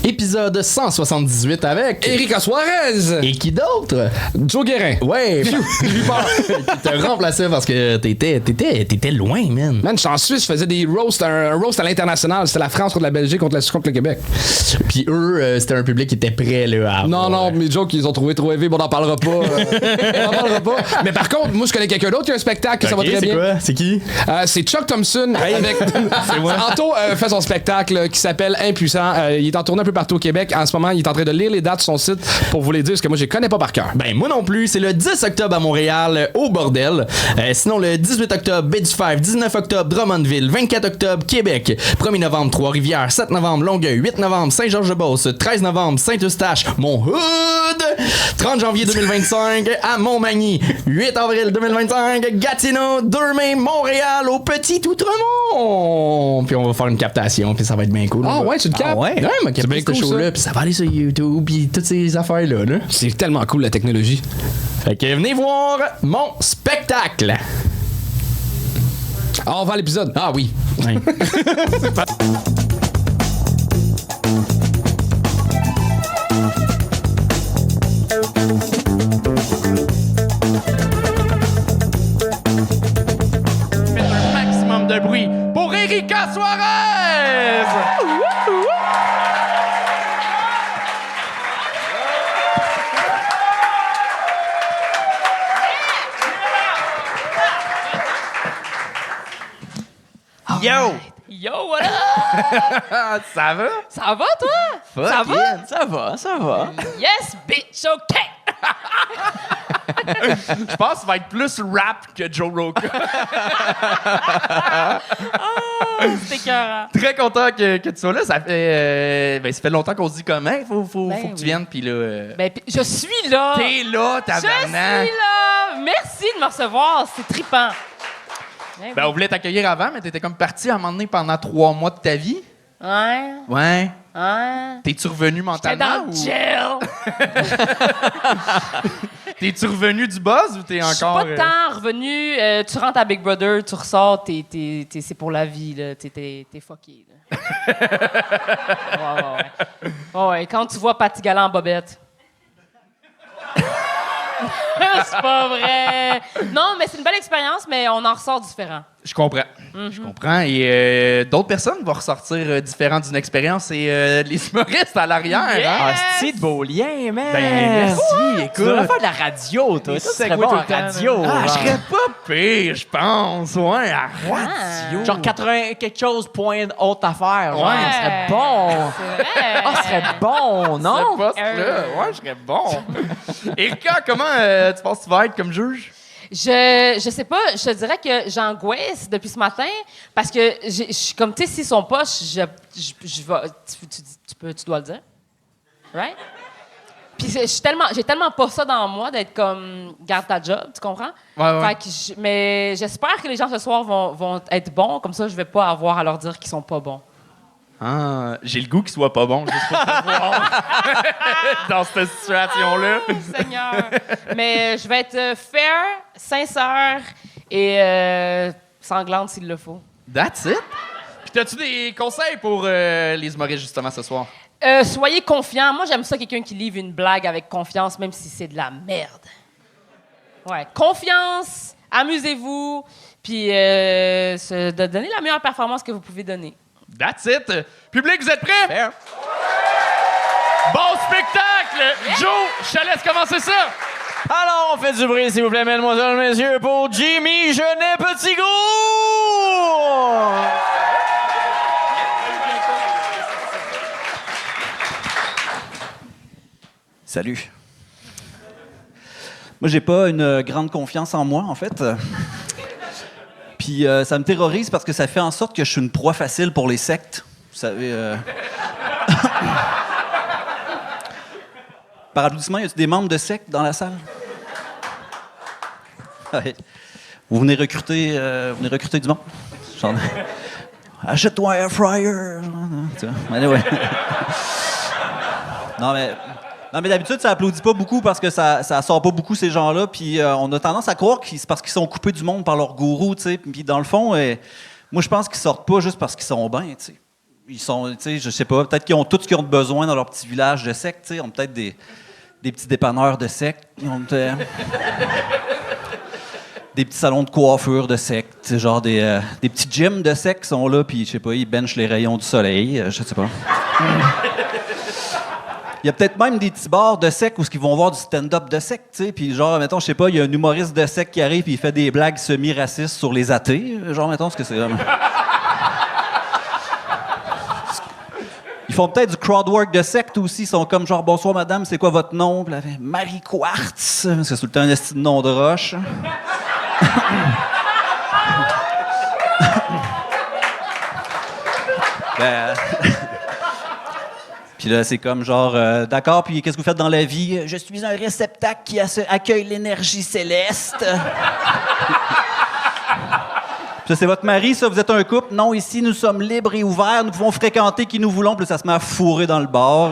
Épisode 178 avec Erika Suarez! Et qui d'autre? Joe Guérin. Ouais, j'ai eu peur. Qui te remplaçait parce que t'étais loin, man. Man, je suis en Suisse, je faisais des roasts, un roast à l'international. C'était la France contre la Belgique contre le Québec. Puis eux, c'était un public qui était prêt là, à Non, mes jokes, ils ont trouvé trop élevé, bon, on n'en parlera pas. On n'en parlera pas. Mais par contre, moi, je connais quelqu'un d'autre qui a un spectacle, que ça va très c'est bien. quoi? C'est qui? C'est Chuck Thompson avec. C'est moi. Anto fait son spectacle qui s'appelle Impuissant. Il est en tournée un peu partout au Québec. En ce moment, il est en train de lire les dates sur son site pour vous les dire, parce que moi, je les connais pas par cœur. Ben, moi non plus. C'est le 10 octobre à Montréal, au Bordel. Sinon, le 18 octobre, Baie-du-Five. 19 octobre, Drummondville. 24 octobre, Québec. 1er novembre, Trois-Rivières. 7 novembre, Longueuil. 8 novembre, Saint-Georges-de-Beauce. 13 novembre, Saint-Eustache, mon hood. 30 janvier 2025, à Montmagny. 8 avril 2025, Gatineau. 2 mai, Montréal, au Petit Outremont. Puis on va faire une captation, puis ça va être bien cool. Ah ouais, tu le captes? Ouais, m'a capté bien ce cool, show-là, ça. puis ça va aller sur YouTube, puis toutes ces affaires-là. Là. C'est tellement cool, la technologie. Fait que venez voir mon spectacle. Ah, on va à l'épisode. Ah oui. Ouais. Faites un maximum de bruit pour Erika Suarez! Yo! Yo, what up? Ça va? Ça va, toi? Ça va? Ça va. Yes, bitch, OK! Je pense que ça va être plus rap que Joe Rogan. C'est écœurant. Très content que tu sois là. Ça fait longtemps qu'on se dit comment. Faut que tu viennes. Puis là. Ben, je suis là. T'es là, Je suis tabarnak. là. Merci de me recevoir. C'est trippant. Ben, on voulait t'accueillir avant, mais t'étais comme parti à un moment donné pendant 3 mois de ta vie. Ouais. Ouais. Ouais. T'es-tu revenu T'es mentalement dans le ou jail. t'es-tu revenu du buzz ou t'es Je suis encore pas tant revenu. Tu rentres à Big Brother, tu ressors, c'est pour la vie, là. T'es fucké, là. Ouais. Quand tu vois Patty Galland en bobette. C'est pas vrai. Non, mais c'est une belle expérience, mais on en ressort différent. Je comprends. Je comprends. Et d'autres personnes vont ressortir différentes d'une expérience. Et les humoristes à l'arrière. Yeah. Hein? Ah, c'est de beau lien, man! Ben, merci. Tu devrais Écoute. faire de la radio, toi. Les Tu serais segways bon tout en le temps, radio. Ah, je genre. serais pas pire, je pense. Ouais, à radio. Genre 80 quelque chose, point haute affaire. Genre, Ouais. ça serait bon. C'est vrai. Ah, ça serait bon, non? Ce poste-là, ouais, je serais bon. Erika, comment tu penses que tu vas être comme juge? Je sais pas, je te dirais que j'angoisse depuis ce matin parce que je suis comme, tu sais, s'ils sont poches, je vais. Tu dois le dire. Right? Puis j'ai tellement pas ça dans moi d'être comme, garde ta job, tu comprends? Ouais. Fait que mais j'espère que les gens ce soir vont être bons, comme ça je vais pas avoir à leur dire qu'ils sont pas bons. Ah, j'ai le goût qu'il soit pas bon, juste pour te voir dans cette situation-là. Oh, Seigneur! Mais je vais être fair, sincère et sanglante s'il le faut. That's it. Puis t'as-tu des conseils pour les humoristes, justement, ce soir? Soyez confiants. Moi, j'aime ça, quelqu'un qui livre une blague avec confiance, même si c'est de la merde. Ouais, confiance, amusez-vous, puis donnez la meilleure performance que vous pouvez donner. That's it. Public, vous êtes prêts? Bon spectacle! Joe, je te laisse commencer ça. Alors, on fait du bruit, s'il vous plaît, mesdemoiselles, messieurs, pour Jimmy Genet-Petitgoût! Salut. Moi, j'ai pas une grande confiance en moi, en fait. Puis ça me terrorise parce que ça fait en sorte que je suis une proie facile pour les sectes. Vous savez... Par applaudissement, y a-t-il des membres de sectes dans la salle? Ouais. Vous venez recruter du monde? Achète-toi un air fryer! Tu vois? Anyway. Non, mais d'habitude, ça applaudit pas beaucoup parce que ça sort pas beaucoup, ces gens-là. Puis on a tendance à croire que c'est parce qu'ils sont coupés du monde par leur gourou, tu sais. Puis dans le fond, moi, je pense qu'ils sortent pas juste parce qu'ils sont bien, tu sais. ils sont, tu sais, je sais pas, peut-être qu'ils ont tout ce qu'ils ont besoin dans leur petit village de secte, tu sais, ils ont peut-être des petits dépanneurs de secte, ils ont des petits salons de coiffure de secte, genre des petits gyms de secte qui sont là, puis je sais pas, ils benchent les rayons du soleil, je sais pas. Il y a peut-être même des petits bars de secte où ils vont voir du stand-up de secte, tu sais, puis genre, mettons, je sais pas, il y a un humoriste de secte qui arrive puis il fait des blagues semi-racistes sur les athées, genre, mettons, ce que c'est... Ils font peut-être du crowdwork de secte aussi. Ils sont comme genre, bonsoir madame, c'est quoi votre nom? Puis elle fait Marie Quartz. Parce que c'est tout le temps un esti de nom de roche. Puis là, c'est comme genre, d'accord, puis qu'est-ce que vous faites dans la vie? Je suis un réceptacle qui accueille l'énergie céleste. Ça, c'est votre mari, ça? Vous êtes un couple? Non, ici, nous sommes libres et ouverts. Nous pouvons fréquenter qui nous voulons. Puis ça se met à fourrer dans le bar.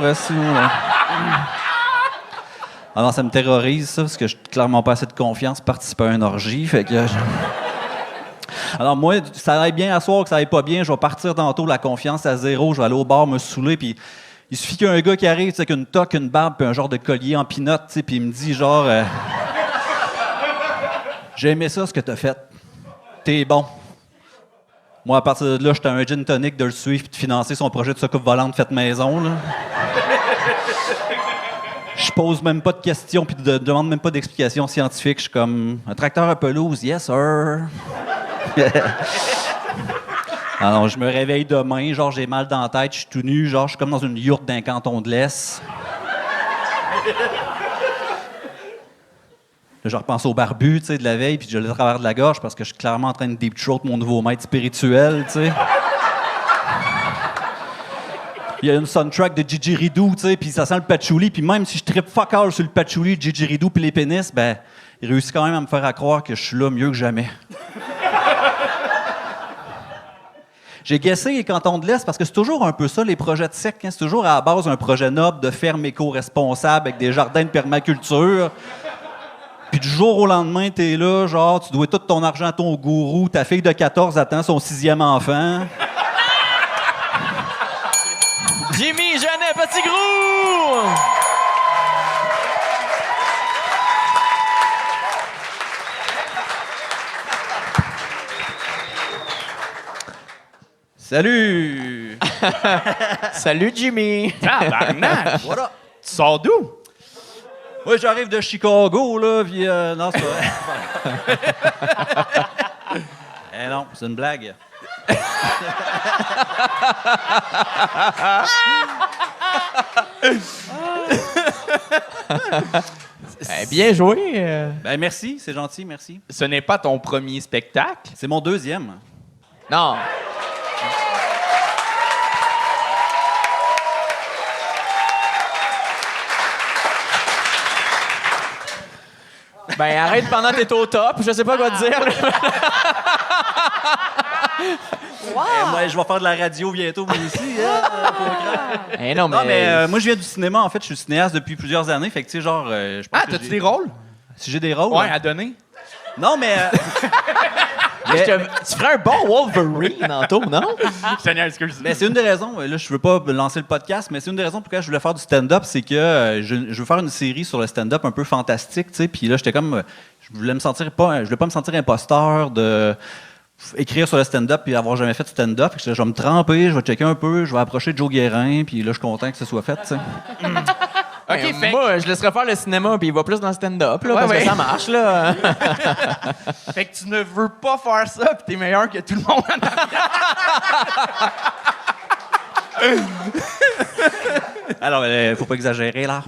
Ah non, ça me terrorise, ça, parce que je n'ai clairement pas assez de confiance pour participer à une orgie. Fait que... Alors moi, ça aille bien à soir, que ça aille pas bien, je vais partir tantôt, la confiance à zéro. Je vais aller au bar me saouler, puis il suffit qu'il y ait un gars qui arrive, avec une toque, une barbe, puis un genre de collier en pinotte, puis il me dit genre... J'ai aimé ça, ce que t'as fait. T'es bon. Moi, à partir de là, j'étais un gin tonic de le suivre et de financer son projet de soucoupe volante faite maison. Là. Je pose même pas de questions puis de demande même pas d'explications scientifiques. Je suis comme un tracteur à pelouse, yes sir. Alors, je me réveille demain, genre j'ai mal dans la tête, je suis tout nu, genre je suis comme dans une yourte d'un canton de l'Est. Là, je repense au barbu, tu sais, de la veille, puis je l'ai à travers de la gorge parce que je suis clairement en train de deep throat mon nouveau maître spirituel, tu sais. Il y a une soundtrack de Didgeridoo, tu sais, puis ça sent le patchouli, puis même si je trippe fuck all sur le patchouli, le Didgeridoo puis les pénis, ben, il réussit quand même à me faire croire que je suis là mieux que jamais. J'ai guessé les cantons de l'Est parce que c'est toujours un peu ça, les projets de secte, hein? C'est toujours à la base un projet noble de ferme éco-responsable avec des jardins de permaculture. Puis du jour au lendemain, t'es là, genre, tu dois tout ton argent à ton gourou, ta fille de 14 attend son 6e enfant. Jimmy, Jeannet, Petit Gros! Salut! Salut, Jimmy! Tabarnak! Voilà. Tu sors d'où? Moi, j'arrive de Chicago, là, puis non, c'est pas vrai. Eh non, c'est une blague. Bien joué. Ben merci, c'est gentil, merci. Ce n'est pas ton premier spectacle? C'est mon 2e. Non. Ben, arrête pendant que t'es au top. Je sais pas quoi te dire. Là. Moi, je vais faire de la radio bientôt, moi aussi. Eh non, mais... Non, mais moi, je viens du cinéma. En fait, je suis cinéaste depuis plusieurs années. Fait que, tu sais, genre... je pense Ah, que t'as-tu j'ai- des rôles? Si j'ai des rôles? Ouais, à donner. Non, mais... Tu ferais un bon Wolverine, Anto, non? Seigneur, excuse. Mais c'est une des raisons, là, je veux pas lancer le podcast, mais c'est une des raisons pourquoi je voulais faire du stand-up, c'est que je veux faire une série sur le stand-up un peu fantastique, tu sais, puis là, j'étais comme, je voulais pas me sentir imposteur de écrire sur le stand-up puis avoir jamais fait de stand-up. Fait que je vais me tremper, je vais checker un peu, je vais approcher Joe Guérin, puis là, je suis content que ce soit fait, tu sais. OK, fait Moi, je laisserais faire le cinéma, puis il va plus dans le stand-up, là, parce ouais. que ça marche, là. fait que tu ne veux pas faire ça puis t'es meilleur que tout le monde en arrière. Alors, faut pas exagérer, là.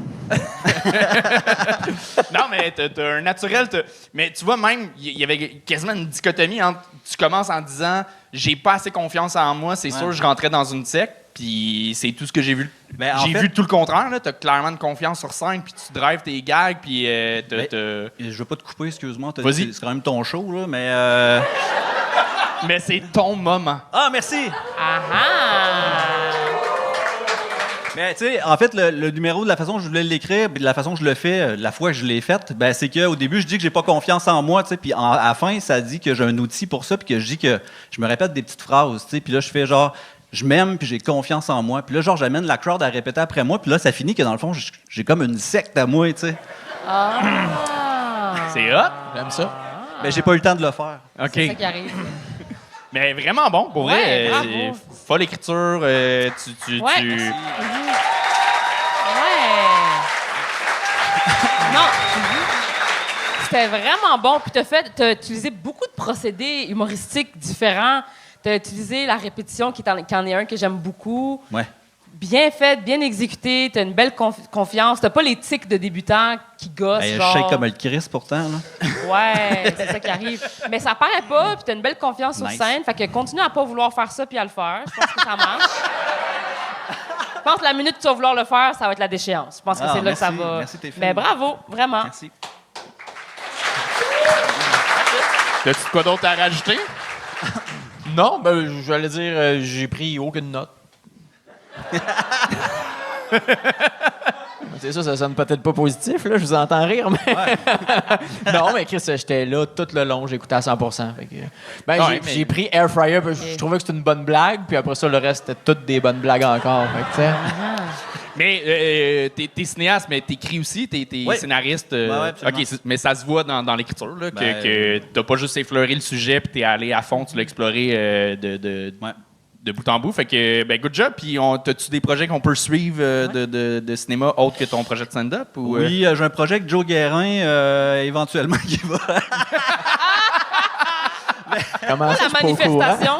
Non, mais t'as un naturel. Mais tu vois, même, il y avait quasiment une dichotomie entre tu commences en disant j'ai pas assez confiance en moi, c'est sûr, je rentrais dans une secte, puis c'est tout ce que j'ai vu. Ben, en J'ai fait- vu tout le contraire, là. T'as clairement une confiance sur scène, puis tu drives tes gags, puis Je veux pas te couper, excuse-moi. Vas-y. C'est quand même ton show, là, mais... Mais c'est ton moment. Ah, merci! Ah Mais tu sais, en fait, le numéro, de la façon que je voulais l'écrire, puis de la façon que je le fais, la fois que je l'ai fait, ben c'est qu'au début, je dis que j'ai pas confiance en moi, tu sais, puis à la fin, ça dit que j'ai un outil pour ça, puis que je dis que je me répète des petites phrases, tu sais, puis là, je fais genre, je m'aime, puis j'ai confiance en moi. Puis là, genre, j'amène la crowd à répéter après moi, puis là, ça finit que dans le fond, j'ai comme une secte à moi, tu sais. C'est hot. J'aime ça. Mais j'ai pas eu le temps de le faire. OK. C'est ça qui arrive. Mais vraiment bon, pour Ouais, vrai. bravo. Folle écriture. Ouais. tu... Ouais. Non. C'était vraiment bon. Puis t'as utilisé beaucoup de procédés humoristiques différents. T'as utilisé la répétition qui en est un que j'aime beaucoup. Ouais. Bien fait, bien exécuté. T'as une belle confiance. T'as pas les tics de débutant qui gossent. Ben, genre... je sais comme le Christ, pourtant, là. Ouais, c'est ça qui arrive. Mais ça paraît pas, puis t'as une belle confiance sur Nice. scène. Fait que continue à pas vouloir faire ça puis à le faire. Je pense que ça marche. Je pense que la minute que tu vas vouloir le faire, ça va être la déchéance. Je pense que Ah, c'est là que ça merci. va. Merci, t'es fine. Mais bravo, vraiment. Merci. T'as-tu de quoi d'autre à rajouter? Non, ben, j'allais dire, j'ai pris aucune note. C'est ça sonne peut-être pas positif, là, je vous entends rire, mais... Non, mais Chris, j'étais là tout le long, j'écoutais à 100%. Fait que... Ben, Ouais, mais- j'ai pris Air Fryer, puis je trouvais que c'était une bonne blague, puis après ça, le reste, c'était toutes des bonnes blagues encore. Fait que, tu sais... Mais t'es cinéaste, mais t'écris aussi, t'es Oui. scénariste. Ouais, absolument. OK, mais ça se voit dans l'écriture, là, Ben, que t'as pas juste effleuré le sujet puis t'es allé à fond, tu l'as exploré Ouais. de bout en bout. Fait que, ben, good job. Puis, t'as-tu des projets qu'on peut suivre de cinéma autre que ton projet de stand-up? Ou, Oui, j'ai un projet avec Joe Guérin, éventuellement, qui va... Comment ça, La je suis pas au courant? manifestation.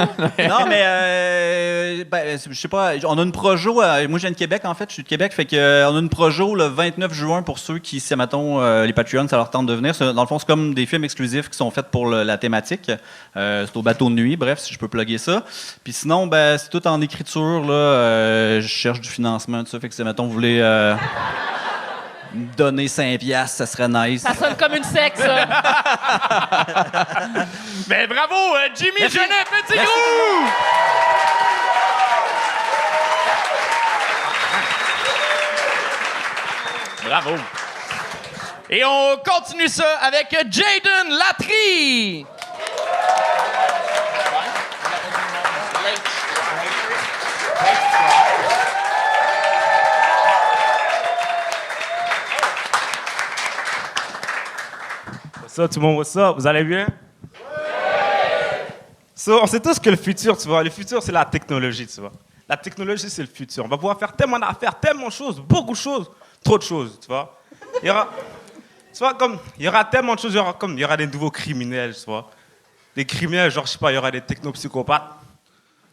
Non, mais ben, je sais pas, on a une projo, moi je viens de Québec en fait, je suis de Québec, fait que on a une projo le 29 juin pour ceux qui, si mettons, les Patreons, ça leur tente de venir. Dans le fond, c'est comme des films exclusifs qui sont faits pour la thématique. C'est au bateau de nuit, bref, si je peux plugger ça. Puis sinon, ben, c'est tout en écriture, là, je cherche du financement, tout ça, fait que si mettons, vous voulez... me donner 5$, ça serait nice. Ça sonne comme une secte, ça. Ben, bravo, Jimmy Genet, petit Merci, gros! Bravo. Et on continue ça avec Jaden Latry. Ça, tout le monde, what's up? Vous allez bien? So, on sait tous que le futur, tu vois, le futur, c'est la technologie, tu vois. La technologie, c'est le futur. On va pouvoir faire tellement d'affaires, tellement de choses, beaucoup de choses, trop de choses, tu vois. Il y aura, tu vois, comme, il y aura tellement de choses, il y aura des nouveaux criminels, tu vois. Des criminels, genre, je sais pas, il y aura des technopsychopathes,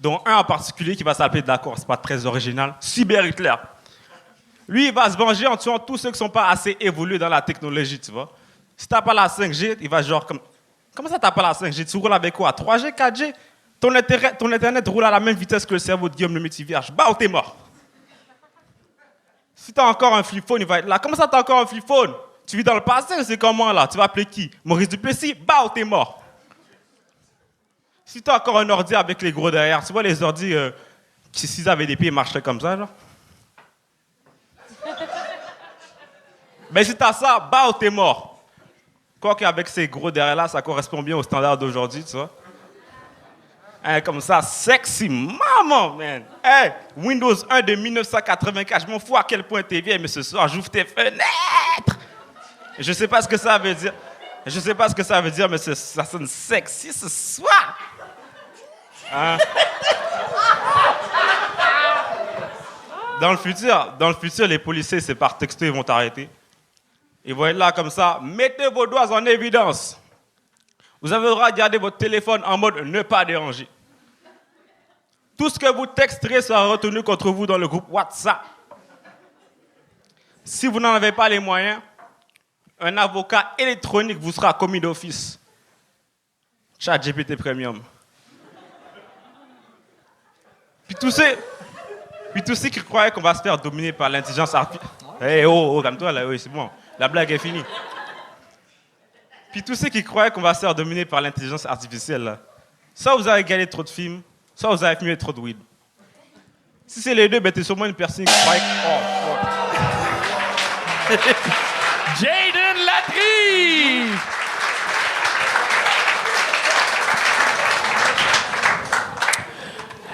dont un en particulier qui va s'appeler, d'accord, c'est pas très original, Cyber Hitler. Lui, il va se venger en tuant tous ceux qui sont pas assez évolués dans la technologie, tu vois. Si t'as pas la 5G, il va genre comme... Comment ça t'as pas la 5G? Tu roules avec quoi? 3G, 4G? Ton Internet roule à la même vitesse que le cerveau de Guillaume le Multivierge. Bah, ou t'es mort. Si t'as encore un flip phone, il va être là. Comment ça t'as encore un flip phone? Tu vis dans le passé ou c'est comment là? Tu vas appeler qui? Maurice Duplessis? Bah, ou t'es mort. Si t'as encore un ordi avec les gros derrière, tu vois les ordi qui, s'ils avaient des pieds, ils marcheraient comme ça, genre? Mais si t'as ça, bah, ou t'es mort. Quoi qu'avec ces gros derrière-là, ça correspond bien aux standards d'aujourd'hui, tu vois. Hein, comme ça, sexy maman, man. Hey, Windows 1 de 1984, je m'en fous à quel point t'es vieille, mais ce soir, j'ouvre tes fenêtres. Je sais pas ce que ça veut dire. Je sais pas ce que ça veut dire, mais ça sonne sexy ce soir. Hein? Dans le futur, les policiers, c'est par texto, ils vont t'arrêter. Ils vont être là comme ça. Mettez vos doigts en évidence. Vous avez le droit de garder votre téléphone en mode ne pas déranger. Tout ce que vous texterez sera retenu contre vous dans le groupe WhatsApp. Si vous n'en avez pas les moyens, un avocat électronique vous sera commis d'office. ChatGPT Premium. Puis tous ceux qui croyaient qu'on va se faire dominer par l'intelligence artificielle. Hey, oh, calme-toi là, oui, c'est bon. La blague est finie. Puis tous ceux qui croyaient qu'on va se faire dominer par l'intelligence artificielle, là, soit vous avez regardé trop de films, soit vous avez fumé trop de weed. Si c'est les deux, ben t'es sûrement une personne qui croit que... Oh, Jaden Latry!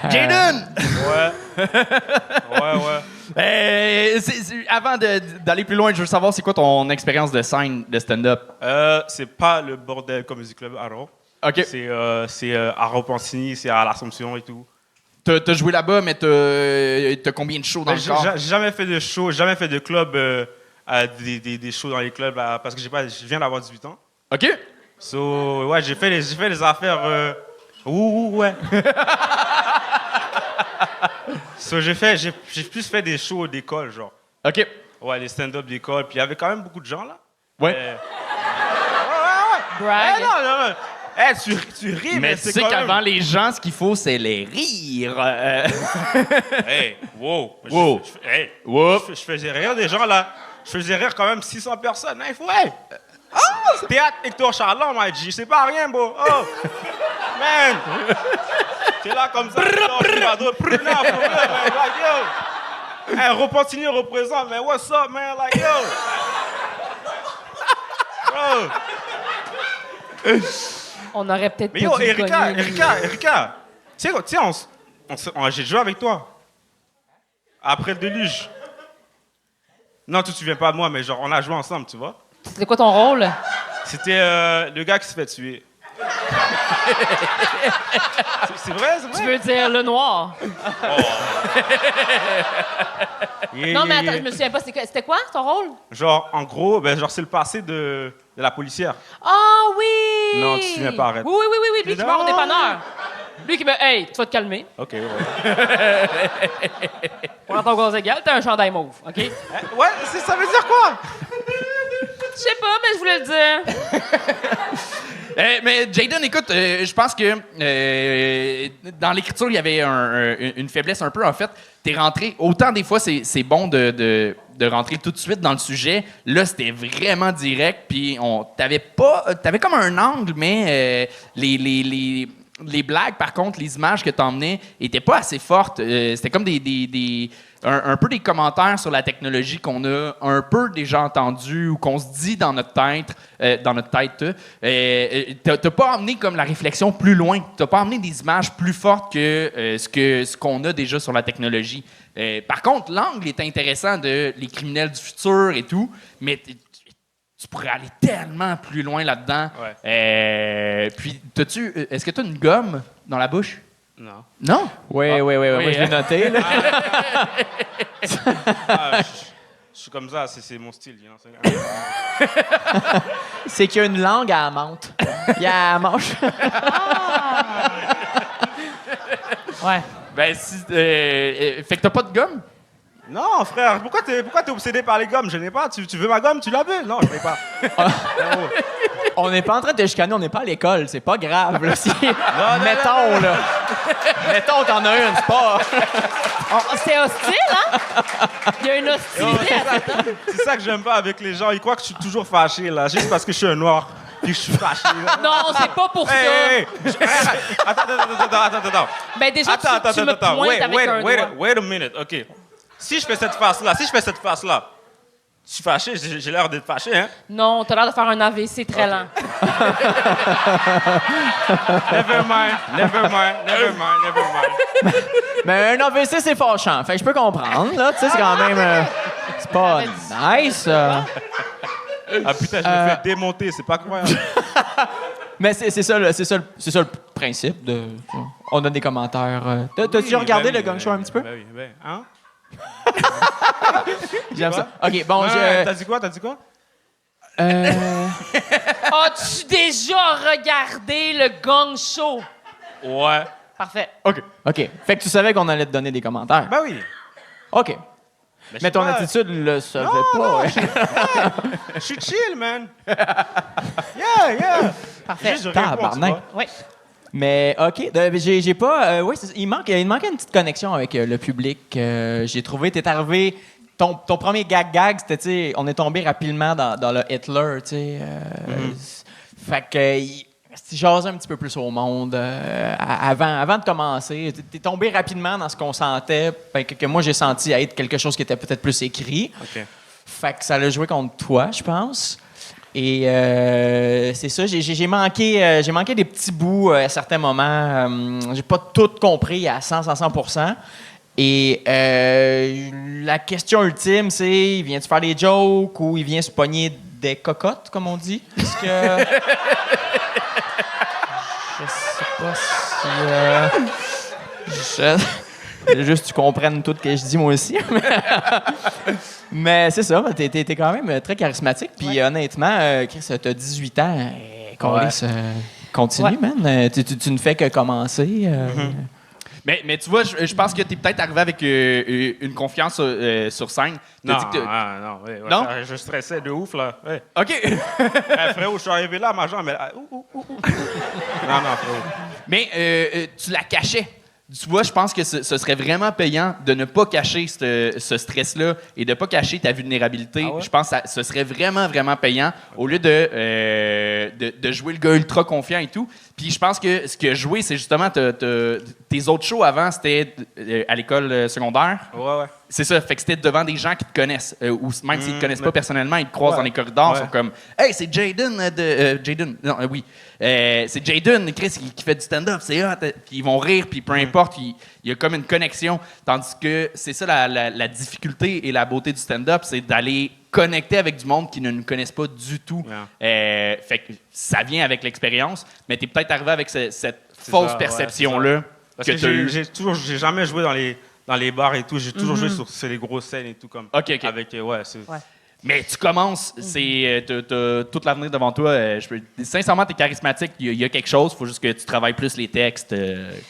Jaden! Ouais. Avant d'aller plus loin, je veux savoir c'est quoi ton expérience de scène de stand-up? C'est pas le bordel Comedy Club Arro. OK. C'est à Repentigny, c'est à l'Assomption et tout. T'as joué là-bas, mais t'as combien de shows dans le corps? J'ai jamais fait de show, jamais fait de club, des shows dans les clubs parce que je viens d'avoir 18 ans. OK. So, ouais, j'ai fait les affaires. Ouais. So, j'ai plus fait des shows d'école, genre. OK. Ouais, des stand-up d'école. Puis il y avait quand même beaucoup de gens, là. Ouais. Ouais. Brag. Non. Tu ris, Mais mais tu c'est sais quand qu'avant même... les gens, ce qu'il faut, c'est les rire. Hey, wow. Wow. Hey, Whoop. je faisais rire des gens, là. Je faisais rire quand même 600 personnes. Il faut... Hey! Théâtre Hector Charlon, m'a dit. C'est pas rien, bro. Oh! Man! T'es là comme ça. Hey, Repentigny représente, man. What's up, man? Like, yo! Bro! On aurait peut-être Mais pas yo, dû le gagner. Erika! Tiens, j'ai joué avec toi. Après le déluge. Non, tu te souviens pas de moi, mais genre, on a joué ensemble, tu vois? C'était quoi ton rôle? C'était le gars qui se fait tuer. C'est vrai? Tu veux dire le noir? Non, mais attends, je me souviens pas. C'était quoi ton rôle? Genre, en gros, c'est le passé de la policière. Ah oui! Non, tu te souviens pas, arrête. Oui. Lui qui meurt au dépanneur. Lui qui me. Hey, tu vas te calmer. OK, ouais. Prends ton gaz égal, t'as un chandail mauve, OK? Ouais, ça veut dire quoi? Je sais pas, mais je voulais le dire. Mais Jaden, écoute, je pense que dans l'écriture, il y avait une faiblesse un peu. En fait, t'es rentré. Autant des fois, c'est bon de rentrer tout de suite dans le sujet. Là, c'était vraiment direct. Puis t'avais comme un angle, mais les blagues, par contre, les images que t'emmenais étaient pas assez fortes. C'était comme un peu des commentaires sur la technologie qu'on a un peu déjà entendus ou qu'on se dit dans notre tête. T'as pas emmené comme la réflexion plus loin. T'as pas emmené des images plus fortes que ce qu'on a déjà sur la technologie. Par contre, l'angle est intéressant de les criminels du futur et tout, mais tu pourrais aller tellement plus loin là-dedans. Ouais. Puis, est-ce que tu as une gomme dans la bouche? Non. Non? Oui, je l'ai noté. Là. Je suis comme ça, c'est mon style. You know, C'est qu'il y a une langue à la menthe. Il y a la manche. Ouais. Ben, fait que t'as pas de gomme? Non, frère, pourquoi t'es obsédé par les gommes? Je n'ai pas. Tu veux ma gomme? Tu la veux? Non, je n'ai pas. On n'est pas en train de te chicaner, on n'est pas à l'école. C'est pas grave. Là, mettons, là. Mettons, t'en as une, c'est pas... C'est hostile, hein? Il y a une hostilité à cette heure. C'est ça que j'aime pas avec les gens. Ils croient que je suis toujours fâché, là, juste parce que je suis un noir. Puis je suis fâché, là. Non, c'est pas pour ça. Hey. Attends. Ben déjà, tu me pointes avec un doigt. Wait a minute, OK. Si je fais cette face-là, je suis fâché, j'ai l'air d'être fâché, hein? Non, t'as l'air de faire un AVC très lent. Never mind. Mais un AVC, c'est fâchant. Fait que je peux comprendre, là. Tu sais, c'est quand même... c'est pas nice. Ah putain, je me fais démonter, c'est pas croyable. Mais c'est ça le principe. On a des commentaires. T'as déjà regardé le Gang Show un petit peu? Ben oui. Hein? J'aime ça. OK, bon, T'as dit quoi? As-tu déjà regardé le Gang Show? Ouais. Parfait. OK. Fait que tu savais qu'on allait te donner des commentaires. Ben oui. OK. Mais ton attitude le savait pas. Je suis chill, man. Yeah. Parfait. Juste, je réponds, Tabarnak. tu vois. Oui. Mais OK, j'ai pas... oui, il manquait une petite connexion avec le public. J'ai trouvé, t'es arrivé... Ton premier gag, c'était, tu sais, on est tombé rapidement dans le Hitler, tu sais. Fait que... Tu jases un petit peu plus au monde avant de commencer. T'es tombé rapidement dans ce qu'on sentait, que moi j'ai senti être quelque chose qui était peut-être plus écrit. OK. Fait que ça l'a joué contre toi, je pense. Et c'est ça, j'ai manqué des petits bouts à certains moments. J'ai pas tout compris à 100%. Et la question ultime, c'est, viens-tu faire des jokes ou il vient se pogner des cocottes, comme on dit? Est-ce que... Je sais pas si... Juste tu comprennes tout ce que je dis, moi aussi. Mais c'est ça, t'es quand même très charismatique. Puis honnêtement, Chris, t'as 18 ans. Continue, man. Tu ne fais que commencer. Mais tu vois, je pense que tu es peut-être arrivé avec une confiance sur scène. Non, ouais, non? Je stressais de ouf, là. Ouais. OK. Frérot, je suis arrivé là, ma jambe, elle... Non, frérot. Mais tu la cachais. Tu vois, je pense que ce serait vraiment payant de ne pas cacher ce stress-là et de ne pas cacher ta vulnérabilité. Ah ouais? Je pense que ce serait vraiment, vraiment payant au lieu de jouer le gars ultra confiant et tout. Puis je pense que ce que jouer, c'est justement tes autres shows avant, c'était à l'école secondaire. Ouais. C'est ça, fait que c'était devant des gens qui te connaissent, ou même s'ils te connaissent pas personnellement, ils te croisent dans les corridors, ils sont comme « Hey, c'est Jaden c'est Jaden, Chris, qui fait du stand-up, c'est hot! » Puis ils vont rire, puis peu importe, il y a comme une connexion. Tandis que c'est ça la difficulté et la beauté du stand-up, c'est d'aller connecter avec du monde qui ne nous connaissent pas du tout. Fait que ça vient avec l'expérience, mais tu es peut-être arrivé avec cette fausse perception-là. Parce que j'ai jamais joué dans les bars et tout. J'ai toujours joué sur les grosses scènes et tout. Comme OK. Avec, Mais tu commences, t'as tout l'avenir devant toi. Sincèrement, t'es charismatique. Il y a quelque chose. Il faut juste que tu travailles plus les textes,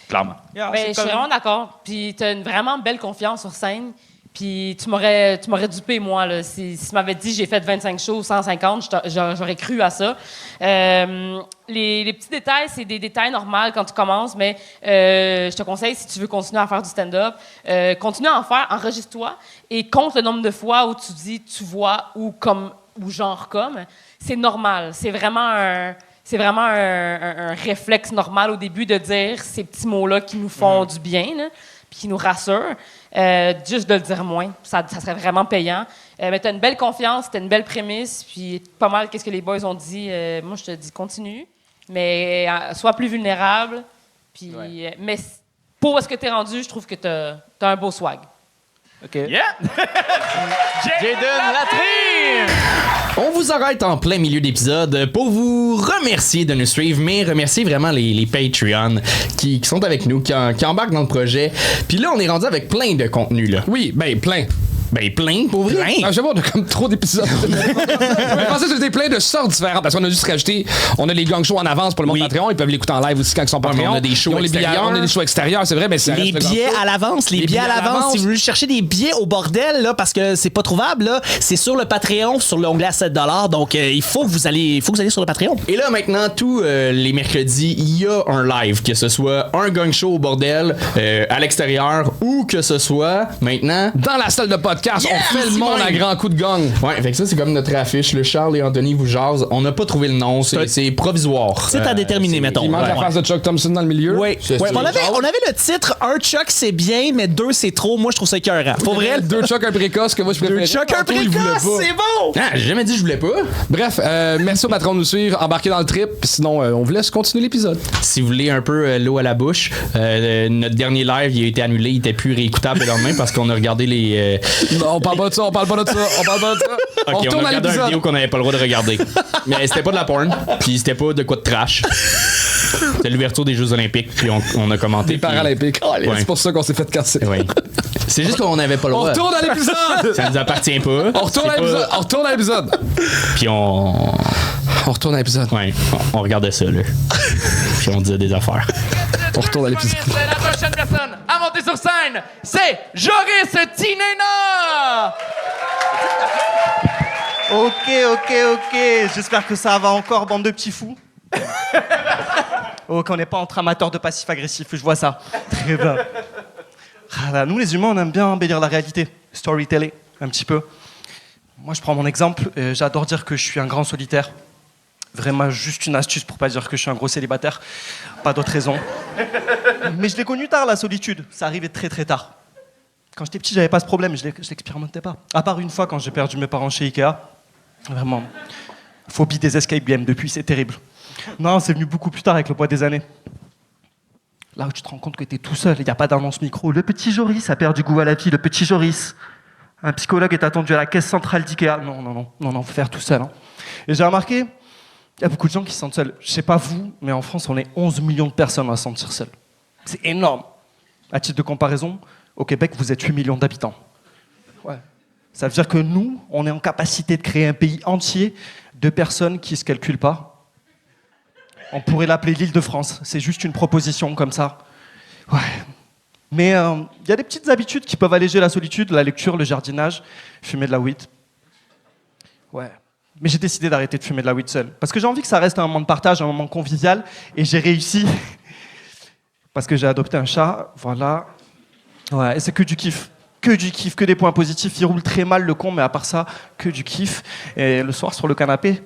clairement. Ben, je suis vraiment d'accord. Puis tu as une vraiment belle confiance sur scène. Puis tu m'aurais dupé, moi. Là. Si tu m'avais dit j'ai fait 25 shows, 150, j'aurais cru à ça. Les petits détails, c'est des détails normaux quand tu commences, mais je te conseille, si tu veux continuer à faire du stand-up, continue à en faire, enregistre-toi et compte le nombre de fois où tu dis tu vois ou genre comme. C'est normal. C'est vraiment un réflexe normal au début de dire ces petits mots-là qui nous font du bien, là, puis qui nous rassurent. Juste de le dire moins, ça serait vraiment payant. Mais tu as une belle confiance, tu as une belle prémisse, puis pas mal qu'est-ce que les boys ont dit. Moi, je te dis continue, mais sois plus vulnérable. Puis, mais pour où est-ce que tu es rendu, je trouve que tu as un beau swag. OK. Yeah! Jaden Latrine! On vous arrête en plein milieu d'épisode pour vous remercier de nous suivre, mais remercier vraiment les Patreons qui sont avec nous, qui embarquent dans le projet. Puis là, on est rendu avec plein de contenu, là. Oui, plein. Plein, pour vrai. Je sais pas, on a comme trop d'épisodes. Je pensais que c'était plein de sortes différentes parce qu'on a juste rajouté, on a les gang shows en avance pour le monde Patreon, ils peuvent l'écouter en live aussi quand ils sont Patreon. On a des shows extérieurs. On a des shows extérieurs, c'est vrai, mais c'est Les billets à l'avance, les billets à l'avance. Si vous voulez chercher des billets au bordel, là, parce que c'est pas trouvable, là, c'est sur le Patreon, sur l'onglet à 7$. Donc, il faut que vous alliez sur le Patreon. Et là, maintenant, tous les mercredis, il y a un live, que ce soit un gang show au bordel, à l'extérieur, ou que ce soit, maintenant... dans la salle de podcast, on fait le monde à grands coups de gang. Ouais, fait que ça, c'est comme notre affiche. Le Charles et Anthony vous jasent. On n'a pas trouvé le nom, c'est provisoire. C'est à déterminer, mettons. Il manque la face de Chuck Thompson dans le milieu. Oui. On avait le titre « Un Chuck, c'est bien, mais 2, c'est trop ». Moi, je trouve ça écœurant. Pour vrai, 2 Chuck, un précoce, que moi, je préfère. 2 Chuck, un précoce, c'est bon! Ah, j'ai jamais dit que je voulais pas. Bref, merci au patron de nous suivre, embarquez dans le trip, sinon, on vous laisse continuer l'épisode. Si vous voulez un peu l'eau à la bouche, notre dernier live, il a été annulé, il était plus réécoutable le lendemain parce qu'on a regardé les... Non, on parle pas de ça. Ok, on retourne a à regardé une l'épisode. vidéo qu'on n'avait pas le droit de regarder. Mais c'était pas de la porn, puis c'était pas de quoi de trash. C'était l'ouverture des Jeux Olympiques, puis on a commenté. Des Paralympiques. Ouais. C'est pour ça qu'on s'est fait casser. Oui. C'est juste qu'on n'avait pas le On droit. retourne à l'épisode! Ça nous appartient pas. On retourne à l'épisode. Puis on retourne à l'épisode. Ouais, on regardait ça, là. Puis on disait des affaires. On retourne à l'épisode. La prochaine personne à monter sur scène, c'est Joris Tinena! Ok. J'espère que ça va encore, bande de petits fous. Ok, on n'est pas entre amateurs de passif-agressif, je vois ça. Très bien. Ah là, nous, les humains, on aime bien embellir la réalité. Storytelling, un petit peu. Moi, je prends mon exemple. J'adore dire que je suis un grand solitaire. Vraiment, juste une astuce pour pas dire que je suis un gros célibataire. Pas d'autre raison. Mais je l'ai connu tard, la solitude. Ça arrivait très, très tard. Quand j'étais petit, j'avais pas ce problème. Je l'expérimentais pas. À part une fois, quand j'ai perdu mes parents chez Ikea. Vraiment. Phobie des escape games depuis, c'est terrible. Non, c'est venu beaucoup plus tard avec le poids des années. Là où tu te rends compte que t'es tout seul, il n'y a pas d'annonce micro. Le petit Joris a perdu goût à la vie, le petit Joris. Un psychologue est attendu à la caisse centrale d'IKEA. Non, faut faire tout seul. Hein. Et j'ai remarqué, il y a beaucoup de gens qui se sentent seuls. Je sais pas vous, mais en France, on est 11 millions de personnes à se sentir seuls. C'est énorme. À titre de comparaison, au Québec, vous êtes 8 millions d'habitants. Ouais. Ça veut dire que nous, on est en capacité de créer un pays entier de personnes qui ne se calculent pas. On pourrait l'appeler l'île de France. C'est juste une proposition comme ça. Ouais. Mais y a des petites habitudes qui peuvent alléger la solitude, la lecture, le jardinage, fumer de la weed. Ouais. Mais j'ai décidé d'arrêter de fumer de la weed seul. Parce que j'ai envie que ça reste un moment de partage, un moment convivial. Et j'ai réussi. Parce que j'ai adopté un chat. Voilà. Ouais, et c'est que du kiff. Que du kiff, que des points positifs. Il roule très mal le con, mais à part ça, que du kiff. Et le soir, sur le canapé,